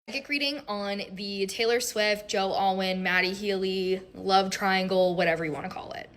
Psychic reading on the Taylor Swift, Joe Alwyn, Maddie Healy, love triangle, whatever you want to call it.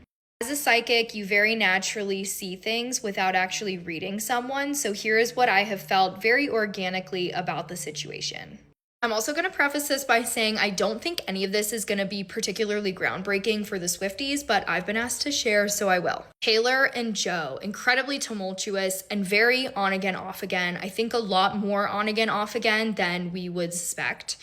As a psychic, you very naturally see things without actually reading someone, so here is what I have felt very organically about the situation. I'm also going to preface this by saying I don't think any of this is going to be particularly groundbreaking for the Swifties, but I've been asked to share, so I will. Taylor and Joe, incredibly tumultuous and very on again, off again. I think a lot more on again, off again than we would suspect.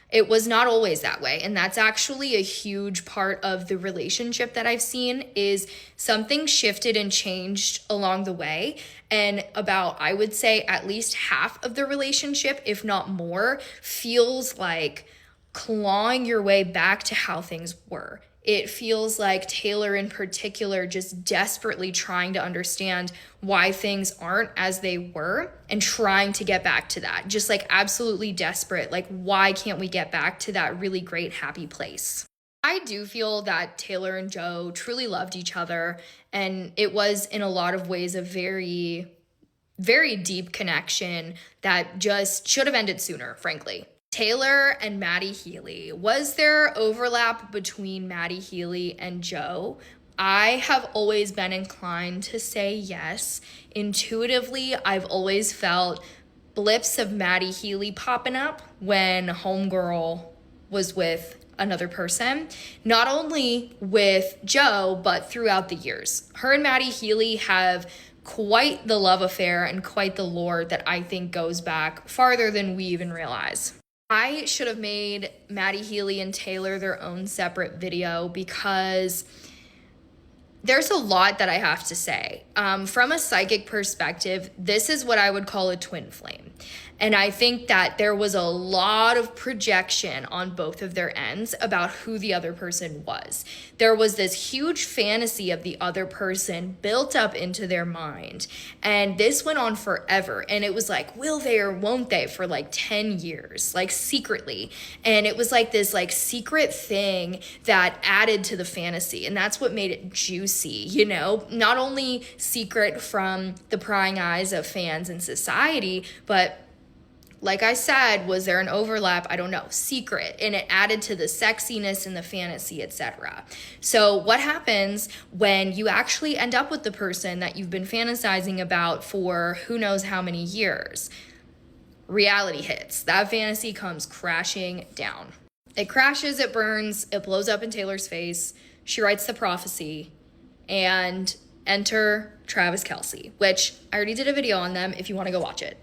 It was not always that way, and that's actually a huge part of the relationship that I've seen is something shifted and changed along the way, and about, I would say, at least half of the relationship, if not more, feels like clawing your way back to how things were. It feels like Taylor in particular just desperately trying to understand why things aren't as they were and trying to get back to that. Just like absolutely desperate. Like, why can't we get back to that really great, happy place? I do feel that Taylor and Joe truly loved each other, and it was in a lot of ways a very, very deep connection that just should have ended sooner, frankly. Taylor and Maddie Healy. Was there overlap between Maddie Healy and Joe? I have always been inclined to say yes. Intuitively, I've always felt blips of Maddie Healy popping up when Homegirl was with another person, not only with Joe, but throughout the years. Her and Maddie Healy have quite the love affair and quite the lore that I think goes back farther than we even realize. I should have made Maddie Healy and Taylor their own separate video because there's a lot that I have to say. From a psychic perspective, this is what I would call a twin flame. And I think that there was a lot of projection on both of their ends about who the other person was. There was this huge fantasy of the other person built up into their mind. And this went on forever. And it was like, will they or won't they for like 10 years, like secretly. And it was like this like secret thing that added to the fantasy. And that's what made it juicy, you know, not only secret from the prying eyes of fans and society, but like I said, was there an overlap? I don't know. Secret. And it added to the sexiness and the fantasy, etc. So what happens when you actually end up with the person that you've been fantasizing about for who knows how many years? Reality hits. That fantasy comes crashing down. It crashes, it burns, it blows up in Taylor's face. She writes the prophecy, and enter Travis Kelce, which I already did a video on them if you want to go watch it.